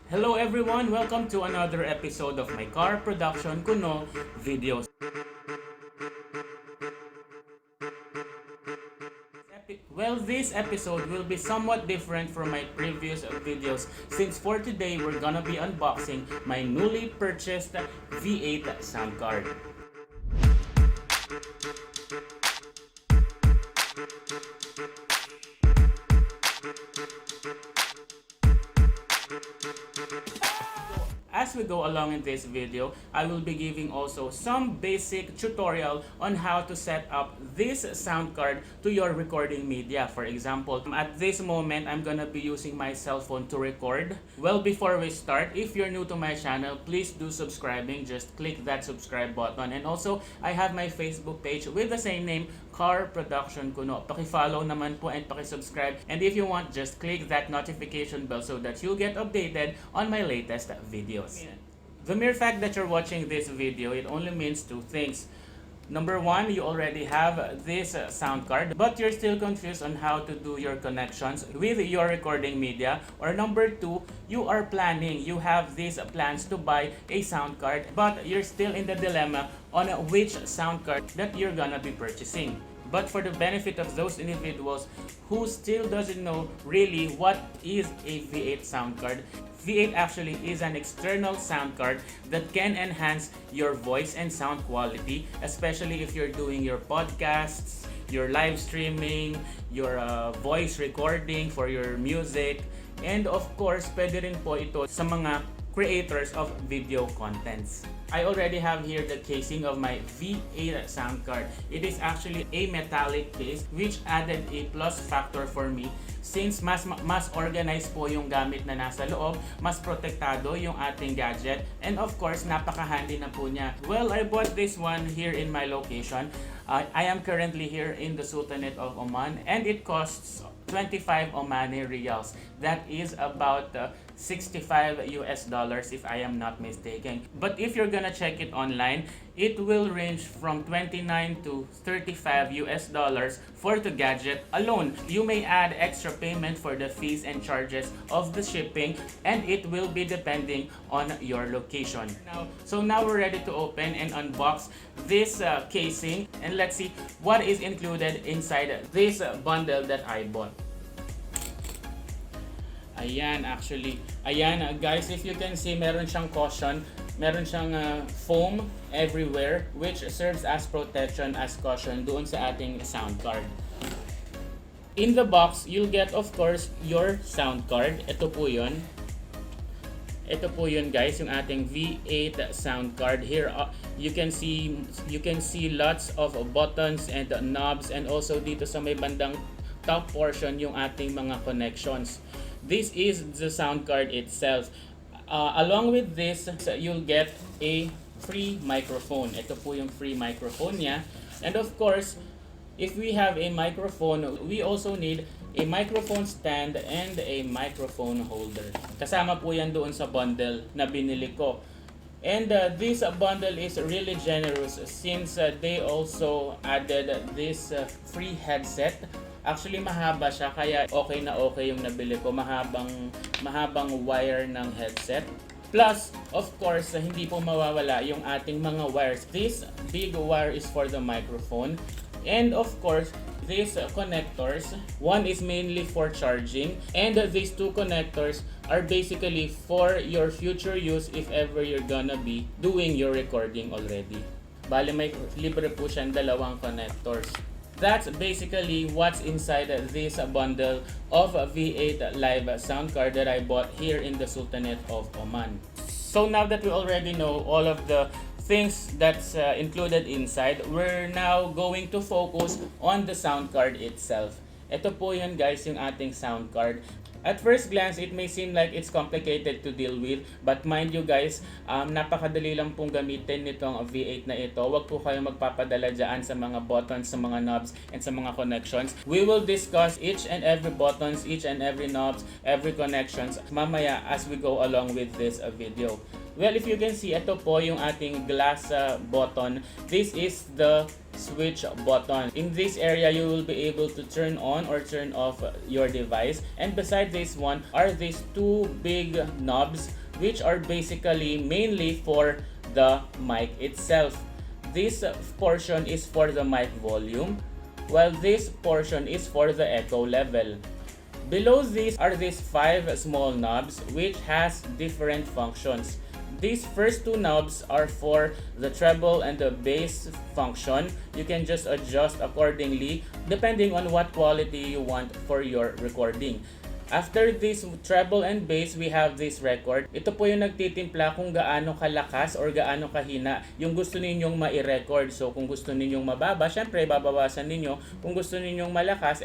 Hello everyone! Welcome to another episode of my car production kuno videos. Well, this episode will be somewhat different from my previous videos since for today we're gonna be unboxing my newly purchased V8 sound card. As we go along in this video, I will be giving also some basic tutorial on how to set up this sound card to your recording media. For example, at this moment, I'm gonna be using my cell phone to record. Well, before we start, if you're new to my channel, please do subscribing. Just click that subscribe button. And also, I have my Facebook page with the same name, CARproductionkuno. Paki-follow naman po and paki-subscribe. And if you want, just click that notification bell so that you'll get updated on my latest videos. The mere fact that you're watching this video, it only means two things. Number one, you already have this sound card, but you're still confused on how to do your connections with your recording media. Or number two, you are planning, you have these plans to buy a sound card, but you're still in the dilemma on which sound card that you're gonna be purchasing. But for the benefit of those individuals who still doesn't know really what is a V8 sound card, V8 actually is an external sound card that can enhance your voice and sound quality, especially if you're doing your podcasts, your live streaming, your voice recording for your music, and of course, pwede rin po ito sa mga creators of video contents. I already have here the casing of my V8 sound card. It is actually a metallic case which added a plus factor for me since mas organized po yung gamit na nasa loob, mas protektado yung ating gadget, and of course, napaka-handy na po niya. Well, I bought this one here in my location. I am currently here in the Sultanate of Oman and it costs 25 Omani Riyals. That is about $65 if I am not mistaken. But if you're gonna check it online, it will range from 29 to 35 for the gadget alone. You may add extra payment for the fees and charges of the shipping, and it will be depending on your location. So now we're ready to open and unbox this casing, and let's see what is included inside this bundle that I bought. Ayan, guys, if you can see, meron siyang cushion, meron siyang foam everywhere which serves as protection, as cushion doon sa ating sound card. In the box, you'll get of course your sound card. Ito po yun. Ito po yun, guys, yung ating V8 sound card. Here you can see lots of buttons and knobs, and also dito sa may bandang top portion yung ating mga connections. This is the sound card itself. Along with this, you'll get a free microphone. Ito po yung free microphone niya. And of course, if we have a microphone, we also need a microphone stand and a microphone holder. Kasama po yan doon sa bundle na binili ko. And this bundle is really generous since they also added this free headset. Actually, mahaba siya, kaya okay na okay yung nabili ko. Mahabang wire ng headset. Plus, of course, hindi po mawawala yung ating mga wires. This big wire is for the microphone. And of course, these connectors, one is mainly for charging, and these two connectors are basically for your future use if ever you're gonna be doing your recording already. Bale, may libre po siyang dalawang connectors. That's basically what's inside this bundle of V8 live sound card that I bought here in the Sultanate of Oman. So now that we already know all of the things that's included inside, we're now going to focus on the sound card itself. Ito po yun, guys, yung ating sound card. At first glance, it may seem like it's complicated to deal with, but mind you guys, napakadali lang pong gamitin nitong V8 na ito. Huwag po kayong magpapadala dyan sa mga buttons, sa mga knobs, and sa mga connections. We will discuss each and every buttons, each and every knobs, every connections mamaya as we go along with this video. Well, if you can see, ito po yung ating glass button. This is the switch button. In this area, you will be able to turn on or turn off your device. And beside this one are these two big knobs, which are basically mainly for the mic itself. This portion is for the mic volume, while this portion is for the echo level. Below these are these 5 small knobs which has different functions. These first 2 knobs are for the treble and the bass function. You can just adjust accordingly depending on what quality you want for your recording. After this treble and bass, we have this record. Ito po yung nagtitimpla kung gaano kalakas or gaano kahina yung gusto ninyong mai-record. So kung gusto ninyong mababa, syempre babawasan ninyo. Kung gusto ninyong malakas,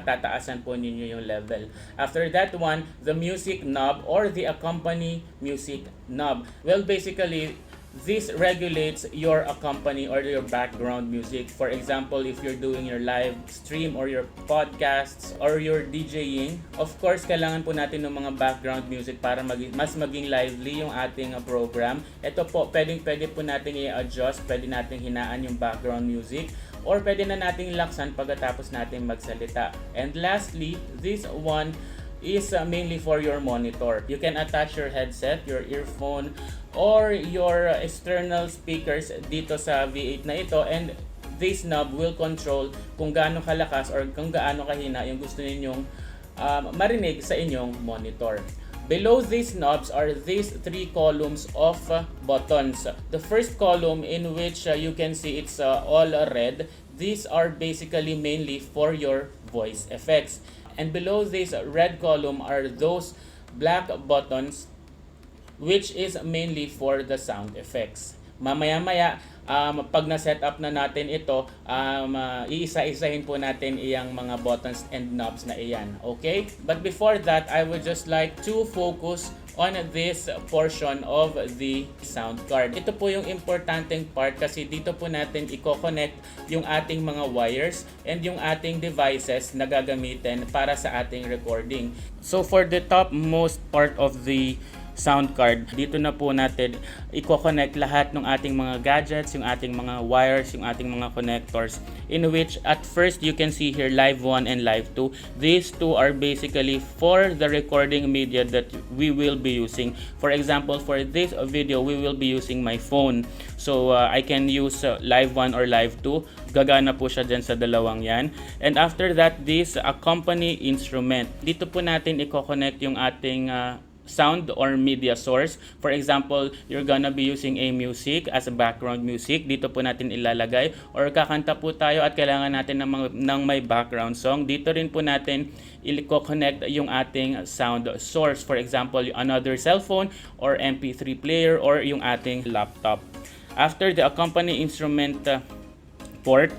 tataasan po ninyo yung level. After that one, the music knob or the accompany music knob. Well, basically, this regulates your accompany or your background music. For example, if you're doing your live stream or your podcasts or your DJing, of course, kailangan po natin ng mga background music para mas maging lively yung ating program. Ito po, pwede po natin i-adjust, pwede natin hinaan yung background music, or pwede na nating laksan pagkatapos natin magsalita. And lastly, this one is mainly for your monitor. You can attach your headset, your earphone, or your external speakers dito sa V8 na ito, and this knob will control kung gaano kalakas or kung gaano kahina yung gusto ninyong marinig sa inyong monitor. Below these knobs are these 3 columns of buttons. The first column, in which you can see it's all red, these are basically mainly for your voice effects. And below this red column are those black buttons, which is mainly for the sound effects. Mamaya-maya, pag na-set up na natin ito, iisa-isahin po natin iyang mga buttons and knobs na iyan. Okay? But before that, I would just like to focus on this portion of the sound card. Ito po yung importanteng part kasi dito po natin i-connect yung ating mga wires and yung ating devices na gagamitin para sa ating recording. So for the topmost part of the sound card, dito na po natin i-connect lahat ng ating mga gadgets, yung ating mga wires, yung ating mga connectors, in which at first you can see here live 1 and live 2. These two are basically for the recording media that we will be using. For example, for this video, we will be using my phone. So I can use live 1 or live 2. Gagana po siya dyan sa dalawang yan. And after that, this accompany instrument. Dito po natin i-connect yung ating sound or media source. For example, you're gonna be using a music as a background music. Dito po natin ilalagay. Or kakanta po tayo at kailangan natin ng may background song. Dito rin po natin i-connect yung ating sound source. For example, another cellphone or MP3 player or yung ating laptop. After the accompany instrument port,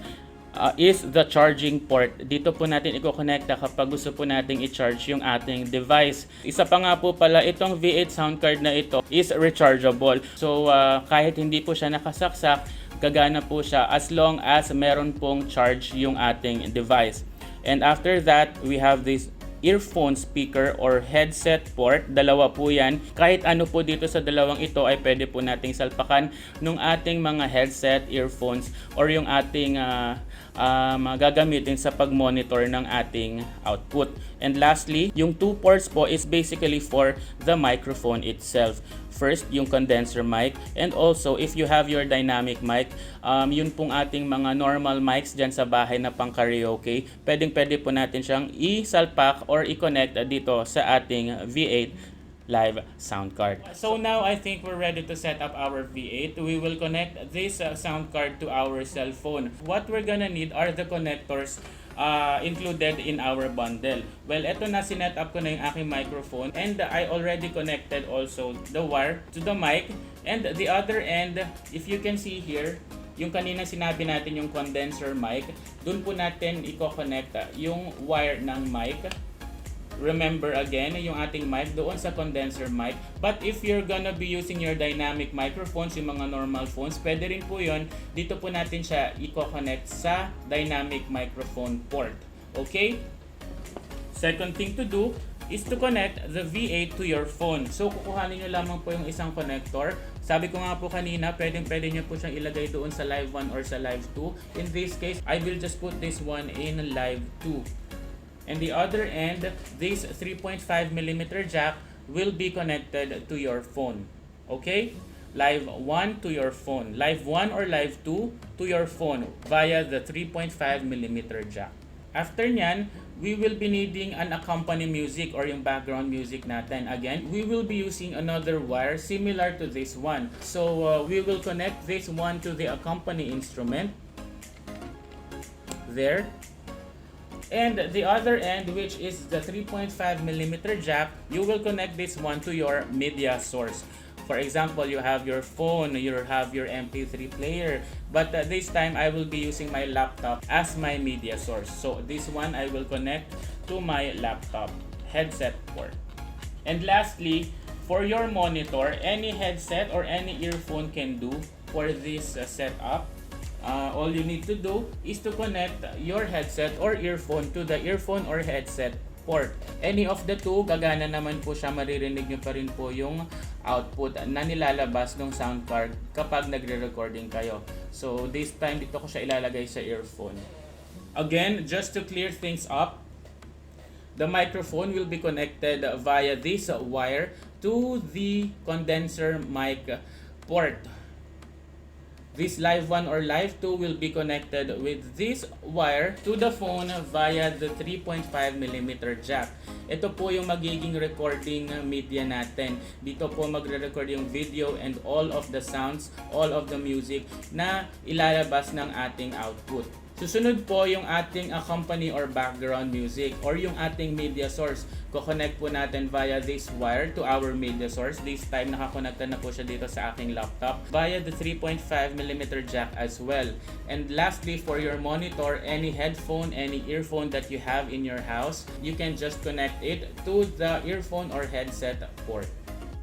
is the charging port. Dito po natin i-connecta kapag gusto po nating i-charge yung ating device. Isa pa nga po pala, itong V8 sound card na ito is rechargeable. So kahit hindi po siya nakasaksak, gagana po siya as long as meron pong charge yung ating device. And after that, we have this earphone speaker or headset port. Dalawa po yan. Kahit ano po dito sa dalawang ito ay pwede po nating salpakan nung ating mga headset, earphones, or yung ating gagamitin sa pag-monitor ng ating output. And lastly, yung 2 ports po is basically for the microphone itself. First, yung condenser mic, and also if you have your dynamic mic, yun pong ating mga normal mics dyan sa bahay na pang karaoke, pwede po natin siyang i-salpak or i-connect dito sa ating V8 live sound card. So now I think we're ready to set up our V8. We will connect this sound card to our cell phone. What we're gonna need are the connectors included in our bundle. Well, eto na, sinet up ko na yung aking microphone, and I already connected also the wire to the mic. And the other end, if you can see here, yung kanina sinabi natin yung condenser mic, dun po natin i-connect yung wire ng mic. Remember again, yung ating mic doon sa condenser mic. But if you're gonna be using your dynamic microphones, yung mga normal phones, pwede rin po yun. Dito po natin siya i-connect sa dynamic microphone port. Okay? Second thing to do is to connect the V8 to your phone. So kukuhanin nyo lamang po yung isang connector. Sabi ko nga po kanina, pwede nyo po siyang ilagay doon sa live 1 or sa live 2. In this case, I will just put this one in live 2. And the other end, this 3.5mm jack will be connected to your phone. Okay? Live 1 to your phone. Live 1 or live 2 to your phone via the 3.5mm jack. After nyan, we will be needing an accompany music or yung background music natin. Again, we will be using another wire similar to this one. So, we will connect this one to the accompany instrument. There. And the other end, which is the 3.5mm jack, you will connect this one to your media source. For example, you have your phone, you have your MP3 player, but this time I will be using my laptop as my media source. So this one I will connect to my laptop headset port. And lastly, for your monitor, any headset or any earphone can do for this setup. All you need to do is to connect your headset or earphone to the earphone or headset port. Any of the two, gagana naman po siya, maririnig nyo pa rin po yung output na nilalabas ng sound card kapag nagre-recording kayo. So this time, dito ko siya ilalagay sa earphone. Again, just to clear things up, the microphone will be connected via this wire to the condenser mic port. This live 1 or live 2 will be connected with this wire to the phone via the 3.5mm jack. Ito po yung magiging recording media natin. Dito po magre-record yung video and all of the sounds, all of the music na ilalabas ng ating output. Susunod po yung ating accompany or background music or yung ating media source. Ko-connect po natin via this wire to our media source. This time nakakonekta na po siya dito sa aking laptop via the 3.5mm jack as well. And lastly, for your monitor, any headphone, any earphone that you have in your house, you can just connect it to the earphone or headset port.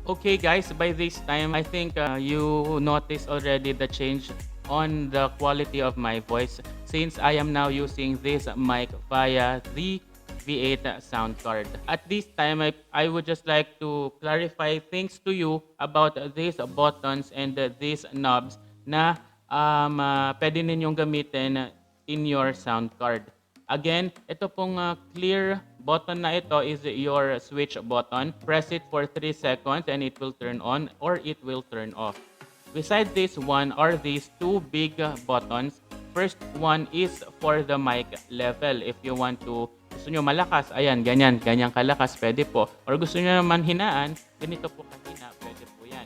Okay guys, by this time I think you noticed already the change on the quality of my voice since I am now using this mic via the V8 sound card. At this time, I would just like to clarify things to you about these buttons and these knobs na pwede ninyong gamitin in your sound card. Again, ito pong clear button na ito is your switch button. Press it for 3 seconds and it will turn on or it will turn off. Beside this one are these two big buttons. First one is for the mic level. If you want to, gusto nyo malakas, ayan, ganyan kalakas, pwede po. Or gusto nyo naman hinaan, ganito po kahina, pwede po yan.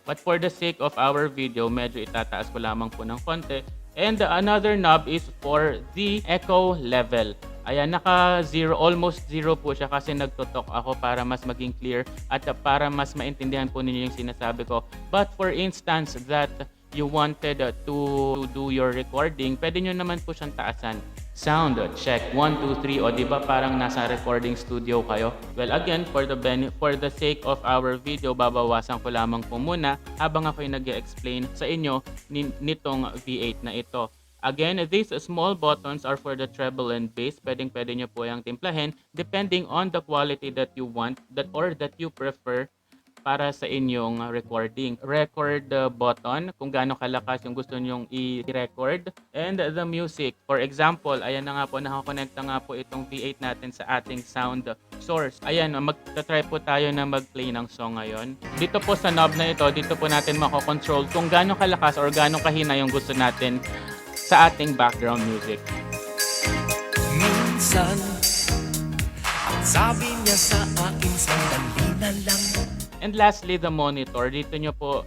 But for the sake of our video, medyo itataas ko lamang po ng konti. And another knob is for the echo level. Ayan, naka zero, almost zero po siya kasi nagtutok ako para mas maging clear at para mas maintindihan po ninyo yung sinasabi ko. But for instance that you wanted to do your recording, pwede nyo naman po siyang taasan. Sound check 1 2 3, o di ba parang nasa recording studio kayo? Well, again, for the sake of our video, babawasan ko lamang po muna habang ako'y nag-explain sa inyo nitong V8 na ito. Again, these small buttons are for the treble and bass. Pwede nyo po yung timplahin depending on the quality that you want or that you prefer para sa inyong recording. Record button, kung gaano kalakas yung gusto nyong i-record. And the music. For example, ayan na nga po, nakakonekta nga po itong V8 natin sa ating sound source. Ayan, magta-try po tayo na mag-play ng song ngayon. Dito po sa knob na ito, dito po natin mako-control kung gaano kalakas or gaano kahina yung gusto natin sa ating background music. Minsan, ang sabi niya sa akin, sandali na lang. And lastly, the monitor. Dito nyo po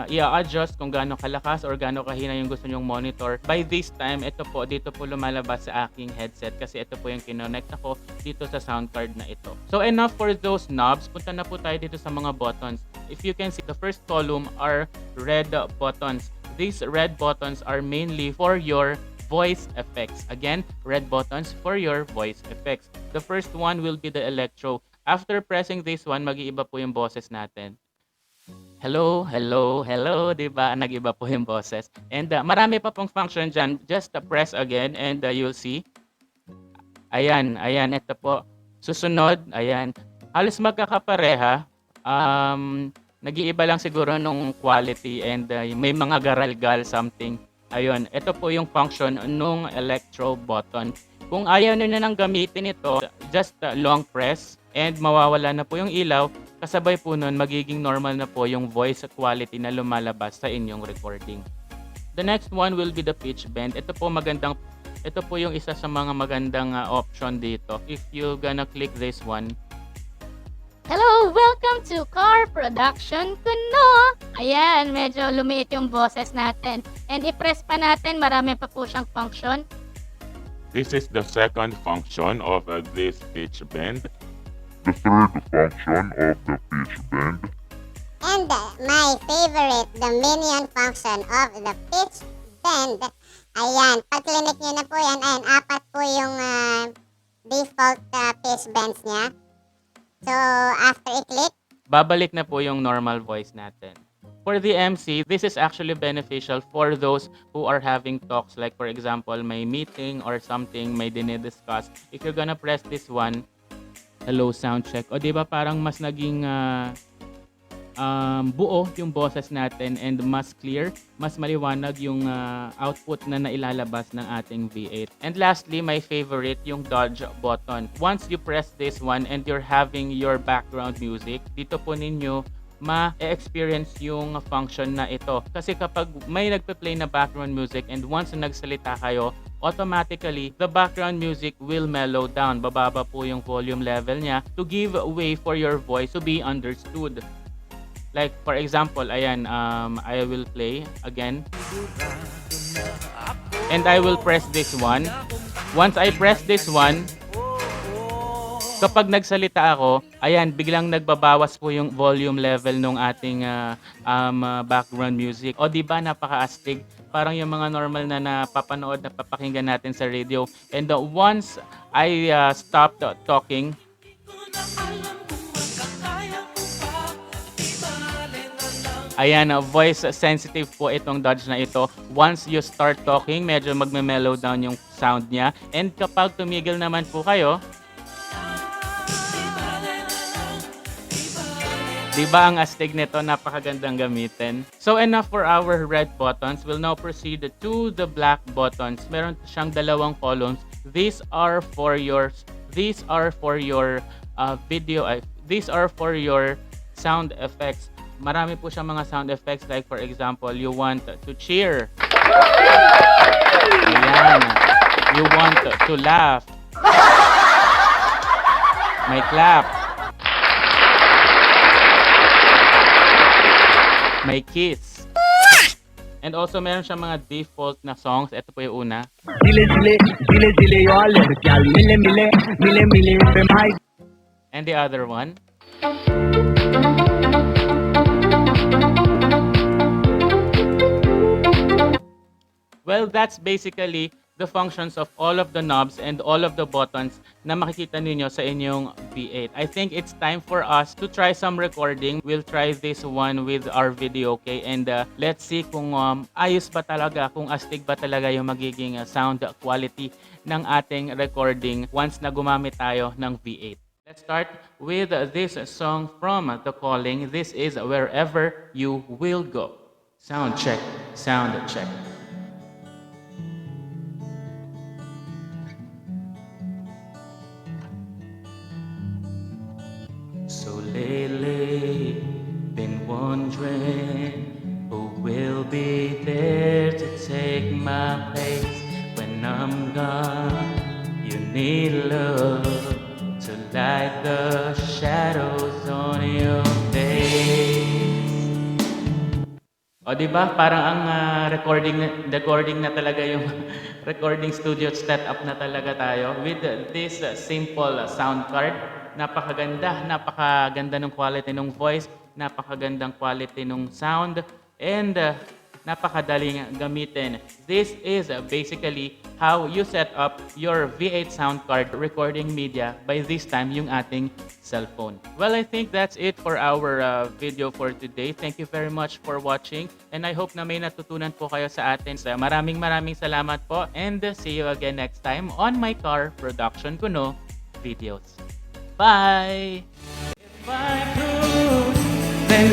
i-adjust kung gaano kalakas or gaano kahina yung gusto nyong monitor. By this time, dito po lumalabas sa aking headset kasi ito po yung kinonect ako dito sa sound card na ito. So enough for those knobs. Punta na po tayo dito sa mga buttons. If you can see, the first column are red buttons. These red buttons are mainly for your voice effects. Again, red buttons for your voice effects. The first one will be the electro. After pressing this one, mag-iiba po yung boses natin. Hello, hello, hello, diba? Nag-iba po yung boses. And marami pa pong function dyan. Just press again and you'll see. Ayan, ito po. Susunod, ayan, halos magkakapareha. Nag-iiba lang siguro nung quality and may mga garalgal something. Ayun, ito po yung function nung electro button. Kung ayaw nyo na nang gamitin ito, just long press and mawawala na po yung ilaw. Kasabay po nun, magiging normal na po yung voice quality na lumalabas sa inyong recording. The next one will be the pitch bend. Ito po yung isa sa mga magandang option dito. If you gonna click this one, Hello! Welcome to CARproductionkuno! Ayan, medyo lumiit yung boses natin. And i-press pa natin, marami pa po siyang function. This is the second function of this pitch bend. The third function of the pitch bend. And my favorite, the minion function of the pitch bend. Ayan, pag clinic nyo na po yan, ayan, 4 po yung default pitch bends niya. So, after i-click, babalik na po yung normal voice natin. For the MC, this is actually beneficial for those who are having talks. Like for example, may meeting or something, may dinidiscuss. If you're gonna press this one, hello sound check. O diba parang mas naging buo yung boses natin and mas clear, mas maliwanag yung output na nailalabas ng ating V8. And lastly, my favorite, yung dodge button. Once you press this one and you're having your background music, dito po ninyo ma-experience yung function na ito. Kasi kapag may nagpe-play na background music and once na nagsalita kayo, automatically, the background music will mellow down. Bababa po yung volume level niya to give way for your voice to be understood. Like for example, ayan, I will play again. And I will press this one. Once I press this one, kapag nagsalita ako, ayan, biglang nagbabawas po yung volume level ng ating background music. O di ba napaka-astig? Parang yung mga normal na napapanood, napapakinggan natin sa radio. And once I stopped talking, ayan, voice sensitive po itong dodge na ito. Once you start talking, medyo magme-mellow down yung sound niya. And kapag tumigil naman po kayo, di ba ang astig nito, napakagandang gamitin. So enough for our red buttons. We'll now proceed to the black buttons. Meron siyang dalawang columns. These are for your video. These are for your sound effects. Marami po siyang mga sound effects, like for example, you want to cheer. Ayan. You want to laugh. May clap. May kiss. And also meron siyang mga default na songs. Ito po yung una. And the other one. Well, that's basically the functions of all of the knobs and all of the buttons na makikita ninyo sa inyong V8. I think it's time for us to try some recording. We'll try this one with our video, okay? And let's see kung ayos ba talaga, kung astig ba talaga yung magiging sound quality ng ating recording once na gumamit tayo ng V8. Let's start with this song from The Calling. This is Wherever You Will Go. Sound check, sound check. So lately, been wondering who will be there to take my place when I'm gone. You need love to light the shadows on your face. O diba, parang ang recording na talaga yung recording studio setup na talaga tayo with this simple sound card. Napakaganda ng quality ng voice, napakagandang quality ng sound, and napakadaling gamitin. This is basically how you set up your V8 sound card recording media by this time yung ating cellphone. Well, I think that's it for our video for today. Thank you very much for watching, and I hope na may natutunan po kayo sa atin. Maraming salamat po, and see you again next time on my CARproductionkuno videos. Bye! If I prove, then